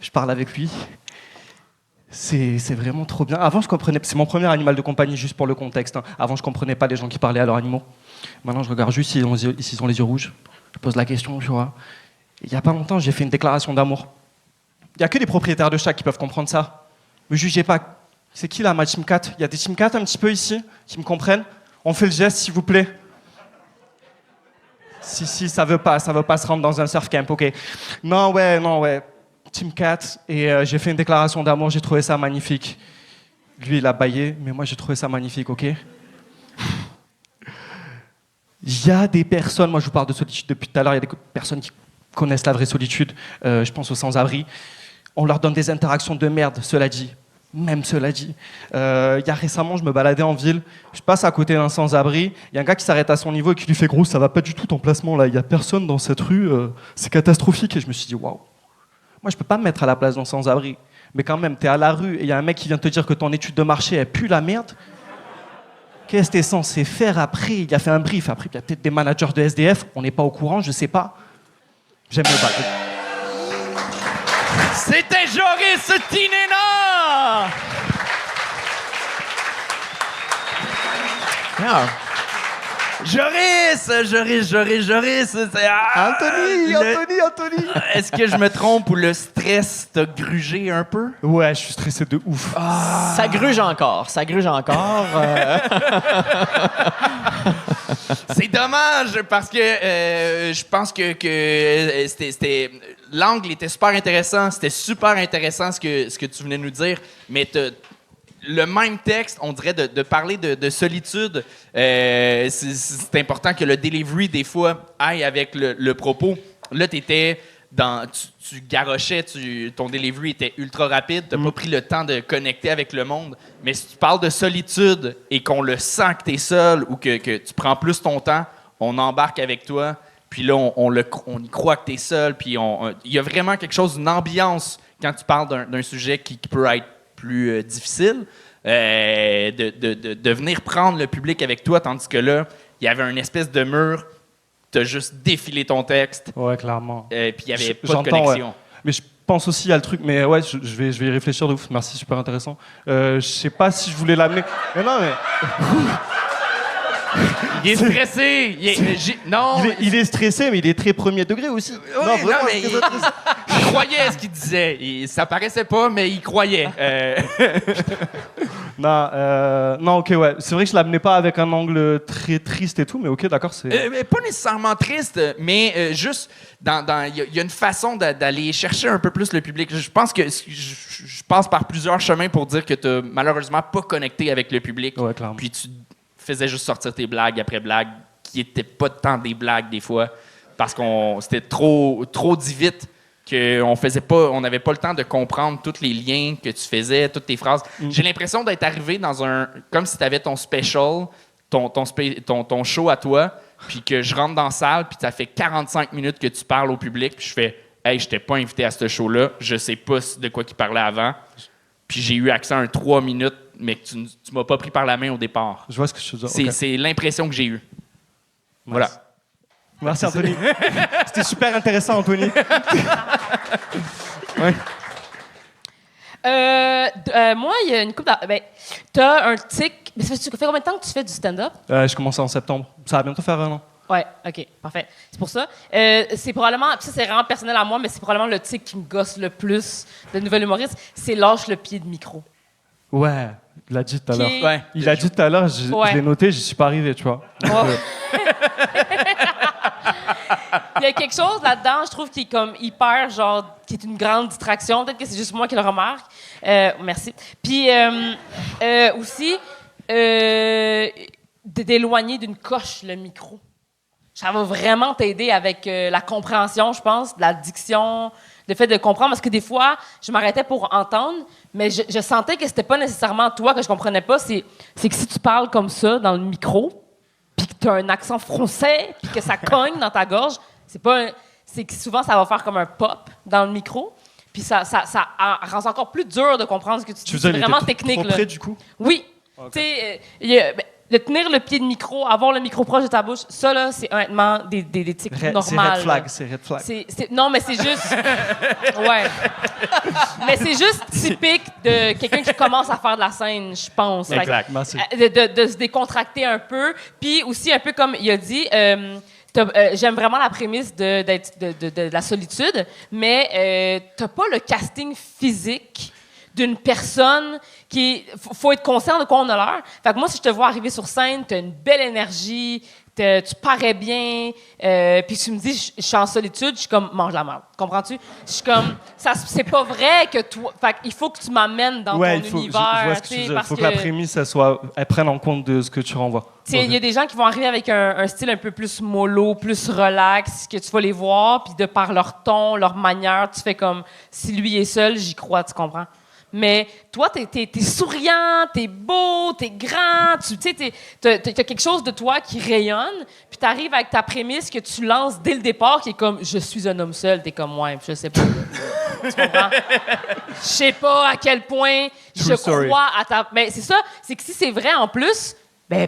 je parle avec lui. C'est vraiment trop bien. Avant, je comprenais. C'est mon premier animal de compagnie, juste pour le contexte. Hein. Avant, je comprenais pas les gens qui parlaient à leurs animaux. Maintenant, je regarde juste s'ils ont les yeux rouges. Je pose la question, tu vois. Il y a pas longtemps, j'ai fait une déclaration d'amour. Il y a que les propriétaires de chats qui peuvent comprendre ça. Me jugez pas. C'est qui là, ma team cat? Il y a des team cat un petit peu ici qui me comprennent? On fait le geste, s'il vous plaît. Si, ça veut pas se rendre dans un surf camp, ok. Non, ouais. Team Cat, et j'ai fait une déclaration d'amour, j'ai trouvé ça magnifique. Lui, il a bâillé, mais moi, j'ai trouvé ça magnifique, ok. Il y a des personnes, moi je vous parle de solitude depuis tout à l'heure, il y a des personnes qui connaissent la vraie solitude, je pense aux sans-abri. On leur donne des interactions de merde, cela dit. Même cela dit. Il y a récemment, je me baladais en ville, je passe à côté d'un sans-abri, il y a un gars qui s'arrête à son niveau et qui lui fait « Gros, ça va pas du tout ton placement là, il y a personne dans cette rue, c'est catastrophique. » Et je me suis dit « Waouh, moi je peux pas me mettre à la place d'un sans-abri. Mais quand même, t'es à la rue et il y a un mec qui vient te dire que ton étude de marché, elle pue la merde. Qu'est-ce que t'es censé faire après? Il a fait un brief, après il y a peut-être des managers de SDF, on n'est pas au courant, je sais pas. J'aime le bac. C'était Joris Tinena! Ah. Joris! Anthony! Est-ce que je me trompe ou le stress t'a grugé un peu? Ouais, je suis stressé de ouf. Ça gruge encore. C'est dommage parce que je pense que c'était l'angle était super intéressant, c'était super intéressant ce que tu venais de nous dire, mais le même texte, on dirait de parler de solitude, c'est important que le delivery des fois aille avec le propos. Là, t'étais tu garochais, ton delivery était ultra rapide, t'as pas pris le temps de connecter avec le monde. Mais si tu parles de solitude et qu'on le sent que t'es seul ou que tu prends plus ton temps, on embarque avec toi. Puis là, on y croit que t'es seul. Puis il y a vraiment quelque chose, une ambiance quand tu parles d'un sujet qui peut être plus difficile, de venir prendre le public avec toi, tandis que là, il y avait une espèce de mur. T'as juste défilé ton texte. Ouais, clairement. Puis il n'y avait pas de connexion. Ouais. Mais je pense aussi à le truc, mais ouais, je vais y réfléchir de ouf. Merci, super intéressant. Je sais pas si je voulais l'amener. Mais non, mais. Il est stressé. Il est stressé, mais il est très premier degré aussi. Oui, non, mais il croyait à ce qu'il disait. Ça paraissait pas, mais il croyait. Non, ok, ouais. C'est vrai que je l'amenais pas avec un angle très triste et tout, mais ok, d'accord, c'est... Pas nécessairement triste, mais juste, il y a une façon d'aller chercher un peu plus le public. Je pense que je passe par plusieurs chemins pour dire que tu n'as malheureusement pas connecté avec le public. Ouais, clairement. Puis tu faisais juste sortir tes blagues après blagues, qui n'étaient pas tant des blagues des fois, parce que c'était trop dit vite. On n'avait pas le temps de comprendre tous les liens que tu faisais, toutes tes phrases. J'ai l'impression d'être arrivé comme si tu avais ton special, ton show à toi, puis que je rentre dans la salle, puis ça fait 45 minutes que tu parles au public, puis je fais « Hey, je t'ai pas invité à ce show-là, je sais pas de quoi qu'il parlait avant. » Puis j'ai eu accès à un 3 minutes, mais que tu m'as pas pris par la main au départ. Je vois ce que je veux dire. C'est l'impression que j'ai eue. Voilà. Merci, Anthony. C'était super intéressant, Anthony. Ouais. Moi, il y a une couple t'as un tic. Ça fait combien de temps que tu fais du stand-up? Je commence en septembre. Ça va bientôt faire un an. Ouais, OK, parfait. C'est pour ça. C'est probablement, ça c'est vraiment personnel à moi, mais c'est probablement le tic qui me gosse le plus de nouvel humoriste, c'est lâche le pied de micro. Ouais, il l'a dit tout à l'heure. Ouais. Il l'a dit tout à l'heure, je l'ai noté, j'y suis pas arrivé, tu vois. Donc, Il y a quelque chose là-dedans, je trouve, qui est comme hyper, genre, qui est une grande distraction. Peut-être que c'est juste moi qui le remarque. Merci. Puis aussi, d'éloigner d'une coche le micro. Ça va vraiment t'aider avec la compréhension, je pense, de la diction, le fait de comprendre. Parce que des fois, je m'arrêtais pour entendre, mais je sentais que c'était pas nécessairement toi que je comprenais pas. C'est que si tu parles comme ça dans le micro, puis que tu as un accent français, puis que ça cogne dans ta gorge, c'est que souvent, ça va faire comme un pop dans le micro. Puis ça rend encore plus dur de comprendre ce que tu dis. C'est vraiment technique. Trop près, du coup? Oui. Okay. Tu sais, de tenir le pied de micro, avoir le micro proche de ta bouche, ça, là, c'est honnêtement des tics normales. C'est red flag. Non, mais c'est juste... Ouais. Mais c'est juste typique de quelqu'un qui commence à faire de la scène, je pense. Exact, merci. De se décontracter un peu. Puis aussi, un peu comme il a dit... j'aime vraiment la prémisse de la solitude, mais t'as pas le casting physique d'une personne qui... Faut être conscient de quoi on a l'air. Fait que moi, si je te vois arriver sur scène, t'as une belle énergie, tu parais bien, puis tu me dis, je suis en solitude, je suis comme, mange la merde. Comprends-tu? Je suis comme, c'est pas vrai que toi... Fait qu'il faut que tu m'amènes dans ton univers. Je vois ce que tu veux dire. Il faut que la prémisse, elle prenne en compte de ce que tu renvoies. Il y a des gens qui vont arriver avec un style un peu plus mollo, plus relax, que tu vas les voir, puis de par leur ton, leur manière, tu fais comme, si lui est seul, j'y crois, tu comprends? Mais toi, t'es souriant, t'es beau, t'es grand, tu sais, t'as quelque chose de toi qui rayonne, puis t'arrives avec ta prémisse que tu lances dès le départ, qui est comme « je suis un homme seul », t'es comme « ouais, je sais pas ». Tu comprends? Je sais pas à quel point je crois à ta... Mais c'est ça, c'est que si c'est vrai en plus, ben...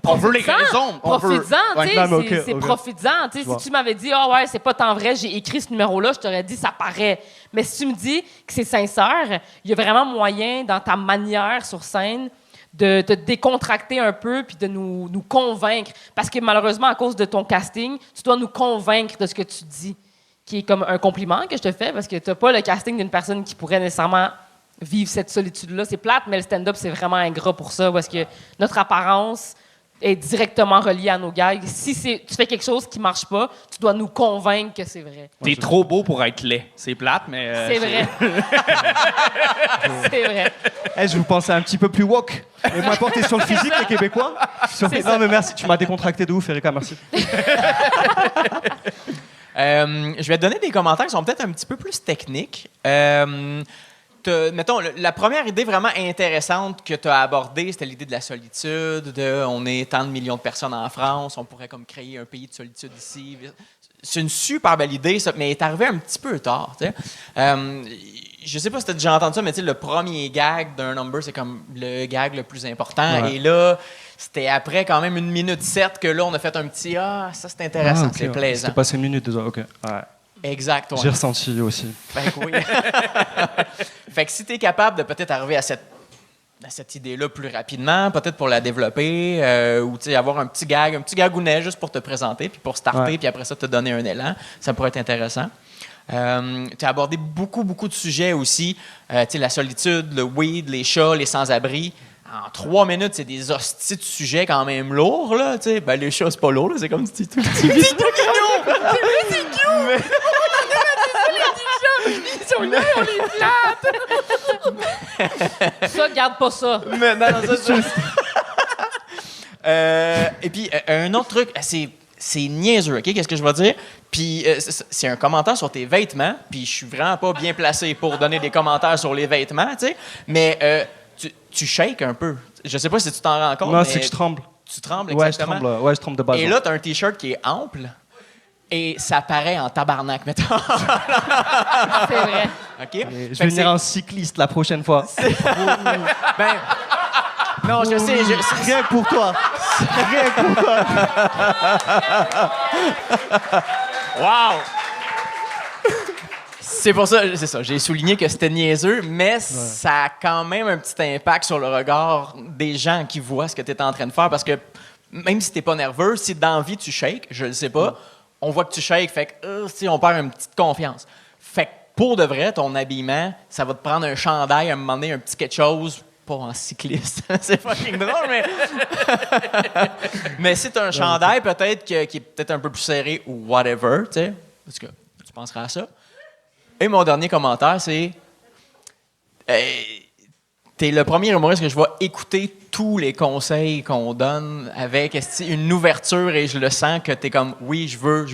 On veut les raisons. Profites-en, tu sais, c'est okay. profites-en. Tu sais, si tu m'avais dit, ah ouais, c'est pas tant vrai, j'ai écrit ce numéro-là, je t'aurais dit, ça paraît. Mais si tu me dis que c'est sincère, il y a vraiment moyen, dans ta manière sur scène, de te décontracter un peu puis de nous convaincre. Parce que malheureusement, à cause de ton casting, tu dois nous convaincre de ce que tu dis, qui est comme un compliment que je te fais, parce que t'as pas le casting d'une personne qui pourrait nécessairement vivre cette solitude-là. C'est plate, mais le stand-up, c'est vraiment ingrat pour ça, parce que notre apparence est directement reliée à nos gags. Si tu fais quelque chose qui marche pas, tu dois nous convaincre que c'est vrai. T'es trop beau pour être laid. C'est plate, mais... c'est vrai. C'est vrai. Hey, je vous pensais un petit peu plus woke. Et moins porté sur le physique, les Québécois. Non, mais merci, tu m'as décontracté de ouf, Erika, merci. Je vais te donner des commentaires qui sont peut-être un petit peu plus techniques. Mettons, la première idée vraiment intéressante que tu as abordée, c'était l'idée de la solitude, on est tant de millions de personnes en France, on pourrait comme créer un pays de solitude ici. C'est une super belle idée, ça, mais elle est arrivée un petit peu tard. Je sais pas si tu as déjà entendu ça, mais le premier gag d'un number, c'est comme le gag le plus important. Ouais. Et là, c'était après quand même 1 minute 7 que là, on a fait un petit « Ah, ça c'est intéressant, okay, c'est plaisant ». C'était passé 1 minute déjà, OK. Ouais. Exact. Ouais. J'ai ressenti aussi. Fait que oui. Fait que si tu es capable de peut-être arriver à cette idée-là plus rapidement, peut-être pour la développer, ou avoir un petit gagounet juste pour te présenter, puis pour starter, puis après ça, te donner un élan, ça pourrait être intéressant. Tu as abordé beaucoup de sujets aussi. La solitude, le weed, les chats, les sans-abri. En 3 minutes, c'est des hosties de sujets quand même lourds, là. Ben, les chats, c'est pas lourd, là. C'est comme si tu... C'est tout mignon! C'est cute! Ils sont là, on les flatte! Ça, garde pas ça. Mais non, ça, juste... et puis, un autre truc, c'est niaiseux, OK? Qu'est-ce que je vais dire? Puis, c'est un commentaire sur tes vêtements, puis je suis vraiment pas bien placé pour donner des commentaires sur les vêtements, tu sais, mais tu shakes un peu. Je sais pas si tu t'en rends compte, non, mais c'est que je tremble. Tu trembles, exactement. Ouais, je tremble de base. Et là, tu as un T-shirt qui est ample, et ça paraît en tabarnak, mettons. C'est vrai. OK? Je vais venir en cycliste la prochaine fois. Ben... Non, je sais. Rien que pour toi. Rien que pour toi. Wow! C'est pour ça, c'est ça. J'ai souligné que c'était niaiseux, mais ça a quand même un petit impact sur le regard des gens qui voient ce que tu es en train de faire, parce que même si t'es pas nerveux, si dans la vie tu shakes, je le sais pas, on voit que tu shakes, fait que on perd une petite confiance. Fait que pour de vrai, ton habillement, ça va te prendre un chandail, à un moment donné, un petit quelque chose, pas en cycliste, c'est fucking drôle, mais... mais si t'as un chandail, peut-être qui est peut-être un peu plus serré ou whatever, tu sais, parce que tu penseras à ça. Et mon dernier commentaire, c'est... t'es le premier humoriste que je vais écouter tous les conseils qu'on donne avec une ouverture et je le sens que t'es comme oui, je veux,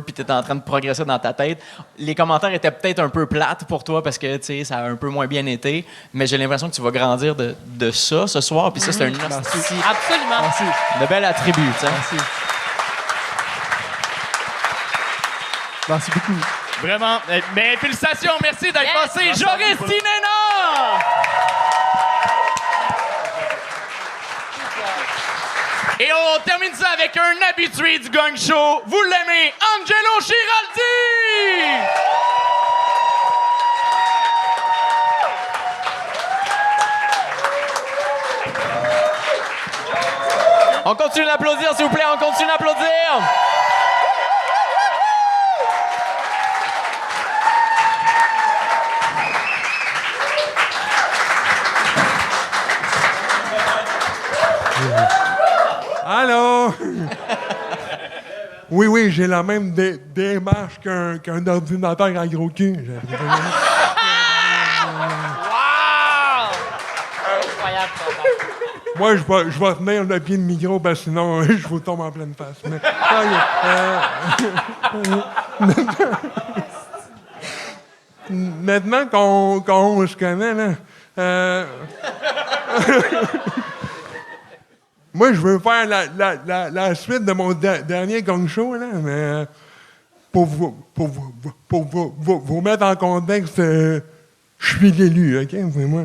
puis t'es en train de progresser dans ta tête. Les commentaires étaient peut-être un peu plates pour toi parce que ça a un peu moins bien été, mais j'ai l'impression que tu vas grandir de ça ce soir, puis ça, c'est un Absolument. Merci. De bel attribut, tu sais. Merci. Merci beaucoup. Vraiment. Mais félicitations, merci d'être passé. Joris Tinena! Et on termine ça avec un habitué du Gang Show. Vous l'aimez, Angelo Giraldi! On continue d'applaudir, s'il vous plaît, on continue d'applaudir! Allô? Oui, j'ai la même démarche qu'un ordinateur à gros cul. Incroyable, Moi, je vais tenir le pied de micro parce que sinon, je vous tombe en pleine face. Mais, maintenant qu'on se connaît, là, moi, je veux faire la suite de mon dernier gang show, là, mais pour vous mettre en contexte, je suis l'élu, OK? C'est moi.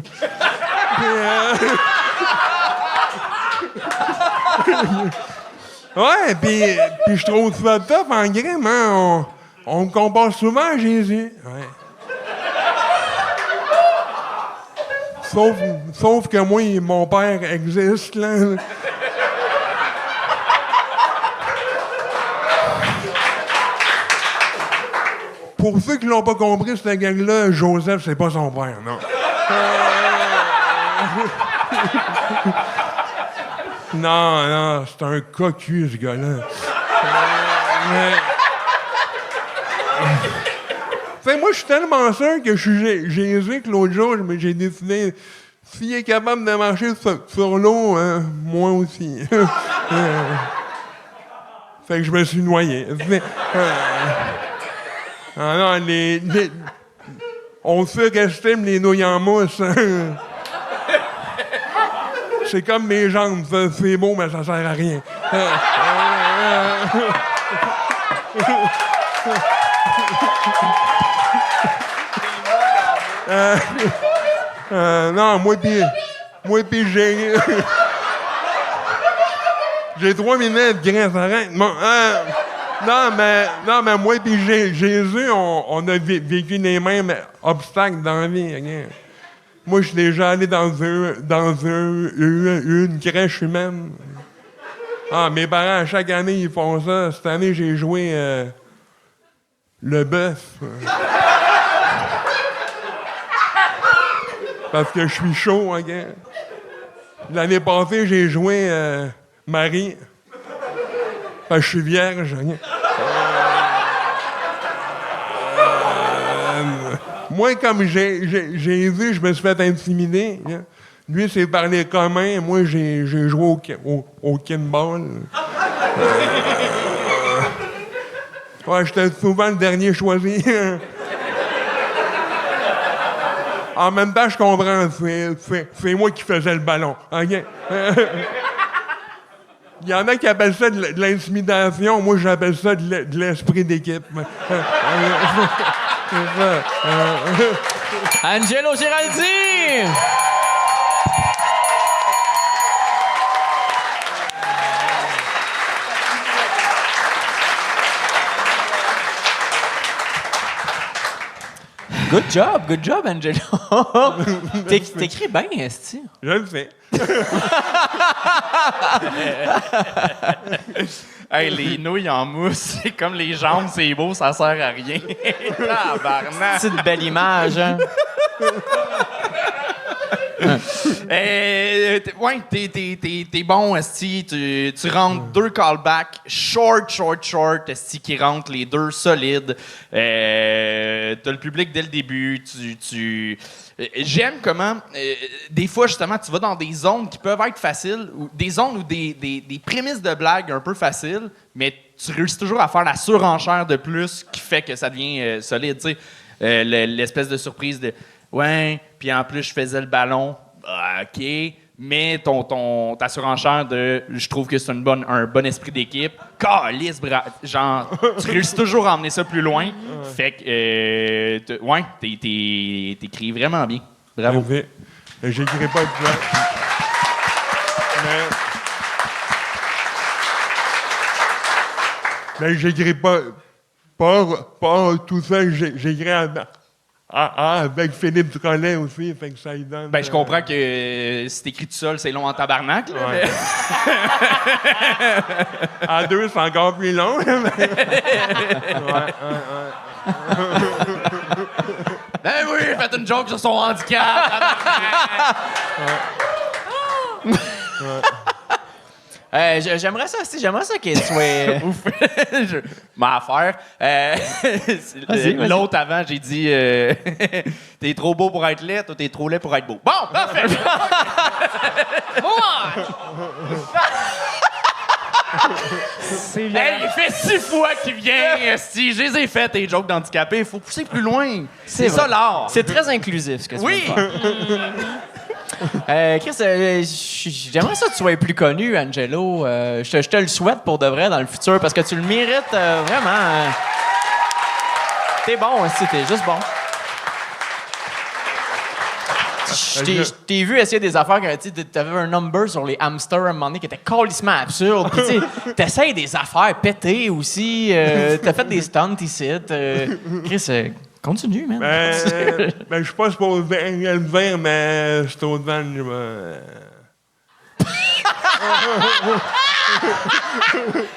Ouais, puis je trouve ça top en grim, hein? On me compare souvent à Jésus. Ouais. Sauf que moi, mon père existe, là. Pour ceux qui l'ont pas compris, cette gang-là, Joseph, c'est pas son père, non. Non, c'est un cocu, ce gars-là. Tu sais, moi, je suis tellement sûr que je suis Jésus que l'autre jour, j'ai décidé, s'il est capable de marcher sur l'eau, moi aussi. Fait que je me suis noyé. Non, on surestime les nouilles en mousse. C'est comme mes jambes, c'est beau, mais ça sert à rien. Non, moi pis j'ai 3 minutes, Grace, arrête. Bon, non, mais moi et Jésus, on a vécu les mêmes obstacles dans la vie. Okay? Moi, je suis déjà allé dans une crèche humaine. Mes parents, chaque année, ils font ça. Cette année, j'ai joué le bœuf. Parce que je suis chaud, OK? L'année passée, j'ai joué Marie. Parce que je suis vierge. Moi, comme j'ai vu, je me suis fait intimider. Lui, c'est par les communs. Moi, j'ai joué au kinball. Ouais, j'étais souvent le dernier choisi. En même temps, je comprends. C'est moi qui faisais le ballon. OK? Il y en a qui appellent ça de l'intimidation. Moi, j'appelle ça de l'esprit d'équipe. C'est ça. Angelo Giraldi! Good job, Angelo. T'écris bien, esti. Je le sais. Hey, les nouilles en mousse, c'est comme les jambes, c'est beau, ça sert à rien. Tabarnak. C'est une belle image, hein? Ouais, t'es bon, esti. Tu rentres 2 callbacks, short, esti, qui rentrent les 2 solides. T'as le public dès le début. J'aime comment, des fois, justement, tu vas dans des zones qui peuvent être faciles, ou des zones où des prémices de blagues un peu faciles, mais tu réussis toujours à faire la surenchère de plus qui fait que ça devient solide, tu sais. L'espèce de surprise de « Ouais, puis en plus, je faisais le ballon. Ah, OK. » Mais ta surenchère de « Je trouve que c'est un bon esprit d'équipe. » Calisse, genre, tu réussis toujours à emmener ça plus loin. Fait que, t'écris vraiment bien. Bravo. J'écrirai pas de plan. Mais j'écris pas tout seul, j'écris avec Philippe Trollet aussi, fait que ça y donne. Ben, je comprends que si t'écris tout seul, c'est long en tabarnak. Là, ouais. À 2, c'est encore plus long. Ben oui, faites une joke sur son handicap. J'aimerais ça qu'il soit... Ma affaire. L'autre avant, j'ai dit t'es trop beau pour être laid, toi t'es trop laid pour être beau. Bon, parfait! Hey, il fait 6 fois qu'il vient. Si je les ai fait, tes jokes d'handicapés, il faut pousser plus loin. C'est ça l'art. C'est très inclusif, ce que tu veux faire. Chris, j'aimerais ça que tu sois plus connu, Angelo. Je te le souhaite pour de vrai dans le futur parce que tu le mérites vraiment. T'es bon, aussi, t'es juste bon. Je t'ai vu essayer des affaires que tu avais un number sur les hamsters à un moment donné qui était calissement absurde. Puis tu essayes des affaires pétées aussi. T'as fait des stunts ici. Chris, continue, man. Je suis pas supposé le dire, mais c'est au devant.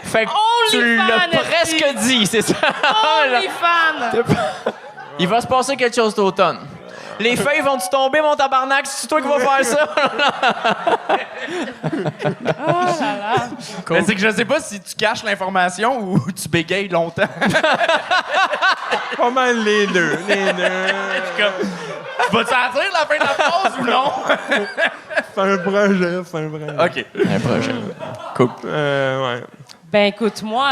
Fait que tu l'as presque dit, c'est ça? Only fan! Il va se passer quelque chose cet automne. Les feuilles vont-tu tomber, mon tabarnak? C'est toi qui vas faire ça? Cool. C'est que je sais pas si tu caches l'information ou tu bégayes longtemps. Pas mal les deux. Vas-tu en dire la fin de la phrase ou non? C'est un projet. OK. Un projet. Cool. Ouais. Ben écoute, moi,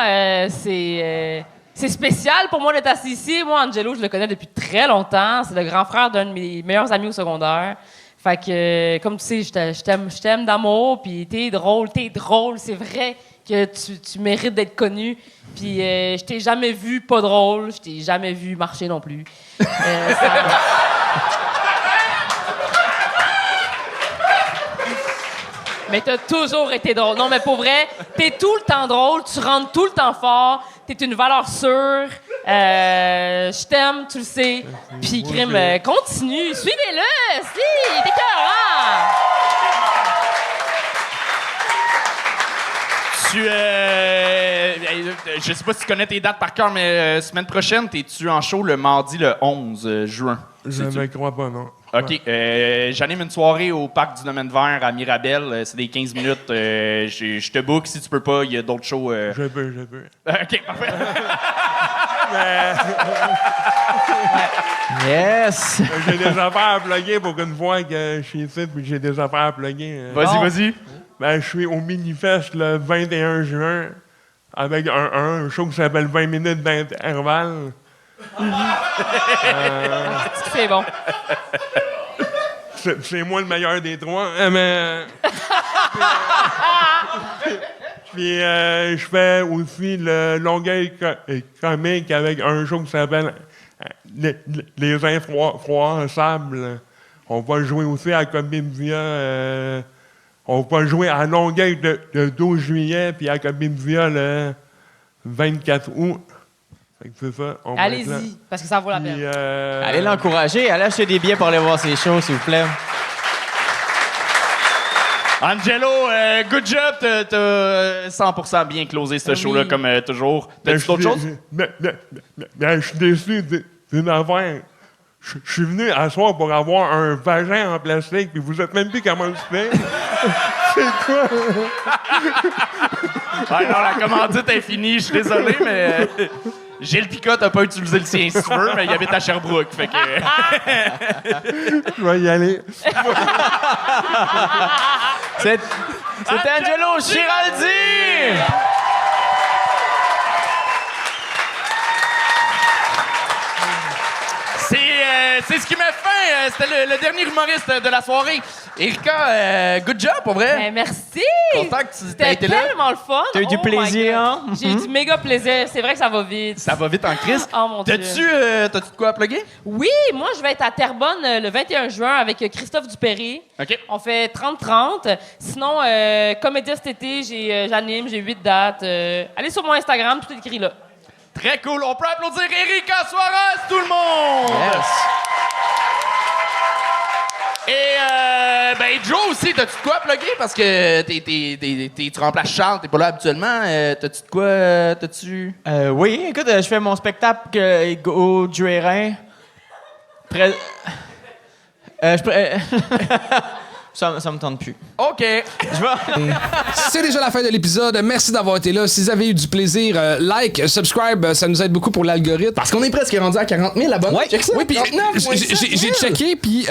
c'est spécial pour moi d'être assis ici. Moi, Angelo, je le connais depuis très longtemps. C'est le grand frère d'un de mes meilleurs amis au secondaire. Fait que, comme tu sais, je t'aime d'amour, puis t'es drôle. C'est vrai que tu mérites d'être connu. Puis je t'ai jamais vu pas drôle. Je t'ai jamais vu marcher non plus. Mais t'as toujours été drôle. Non, mais pour vrai, t'es tout le temps drôle, tu rentres tout le temps fort, t'es une valeur sûre. Je t'aime, tu le sais. Puis, crime, continue, suivez-le, si, t'es écœurant. Je sais pas si tu connais tes dates par cœur, mais semaine prochaine, t'es-tu en show le mardi le 11 juin? Je ne crois pas, non. OK. J'anime une soirée au Parc du Domaine Vert à Mirabel. C'est des 15 minutes. Je te book. Si tu peux pas, il y a d'autres shows. Je peux. OK, parfait. Yes! J'ai des affaires à plugger pour qu'une fois que je suis ici, puis j'ai des affaires à plugger. Vas-y. Je suis au Minifest le 21 juin avec un show qui s'appelle 20 minutes d'intervalle. C'est bon. C'est moi le meilleur des trois, mais... Puis je fais aussi le Longueuil comique avec un show qui s'appelle Les Infroissables. On va jouer aussi à Comédia. On va jouer à Longueuil le 12 juillet, puis à Comédia le 24 août. Fait que c'est ça. On va être là. Allez-y, parce que ça vaut la peine. Puis, Allez l'encourager, allez acheter des billets pour aller voir ses shows, s'il vous plaît. Angelo, good job. T'as 100% bien closé ce show-là, comme toujours. T'as-tu d'autres choses? Mais je suis déçu d'une affaire. Je suis venu à soir pour avoir un vagin en plastique, puis vous êtes même plus comment le faire. C'est quoi? Ouais, non, la commandite est finie, je suis désolé, mais Gilles Picot n'a pas utilisé le sien si tu veux, mais il habite à Sherbrooke, fait que... Je vais y aller. C'était Angelo Giraldi! C'est ce qui m'a fait. C'était le dernier humoriste de la soirée. Erika, good job, pour vrai. Ben, merci! Content que tu aies C'était été là. tellement le fun! T'as eu du Oh my plaisir, God. hein? J'ai eu du méga plaisir. C'est vrai que ça va vite. Ça va vite en crise. Oh mon Dieu. T'as-tu de quoi à plugger? Oui, moi, je vais être à Terrebonne le 21 juin avec Christophe Dupéry. OK. On fait 30-30. Sinon, Comédia cet été, j'anime, j'ai 8 dates. Allez sur mon Instagram, tout est écrit là. Très cool. On peut applaudir Erika Suarez, tout le monde! Yes. Et ben Joe aussi, t'as-tu de quoi à plugger? Parce que tu remplaces Charles, t'es pas là habituellement. T'as-tu de quoi? T'as-tu... Oui, écoute, je fais mon spectacle au Duérin. Ça me tente plus. OK. Je vais... C'est déjà la fin de l'épisode. Merci d'avoir été là. Si vous avez eu du plaisir, like, subscribe, ça nous aide beaucoup pour l'algorithme. Parce qu'on est presque rendu à 40 000 abonnés. Ouais. Check ça. Oui, puis 39,7 j'ai checké, puis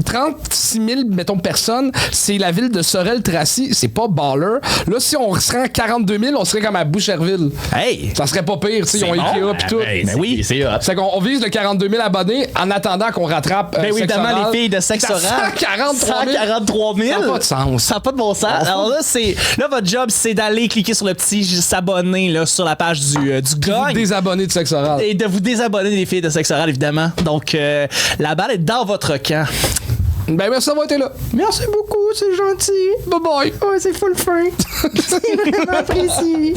36 000, mettons, personnes, c'est la ville de Sorel-Tracy, c'est pas baller. Là, si on se rend à 42 000, on serait comme à Boucherville. Hey! Ça serait pas pire, tu sais, ils ont Ikea pis tout. Ben oui, c'est hot. C'est qu'on vise le 42 000 abonnés en attendant qu'on rattrape Ben oui, Sexe évidemment, Oral. les filles de sexe oral. 143 000. 143 000. Ça n'a pas de sens. Ça n'a pas de bon sens. Alors là, votre job, c'est d'aller cliquer sur le petit s'abonner là, sur la page du Vous Gong. désabonnez de Sexe Oral. Et de vous désabonner des filles de sexe oral, évidemment. Donc, la balle est dans votre camp. Ben merci d'avoir été là. Merci beaucoup, c'est gentil. Bye bye. Ouais, c'est full fin. C'est vraiment apprécié.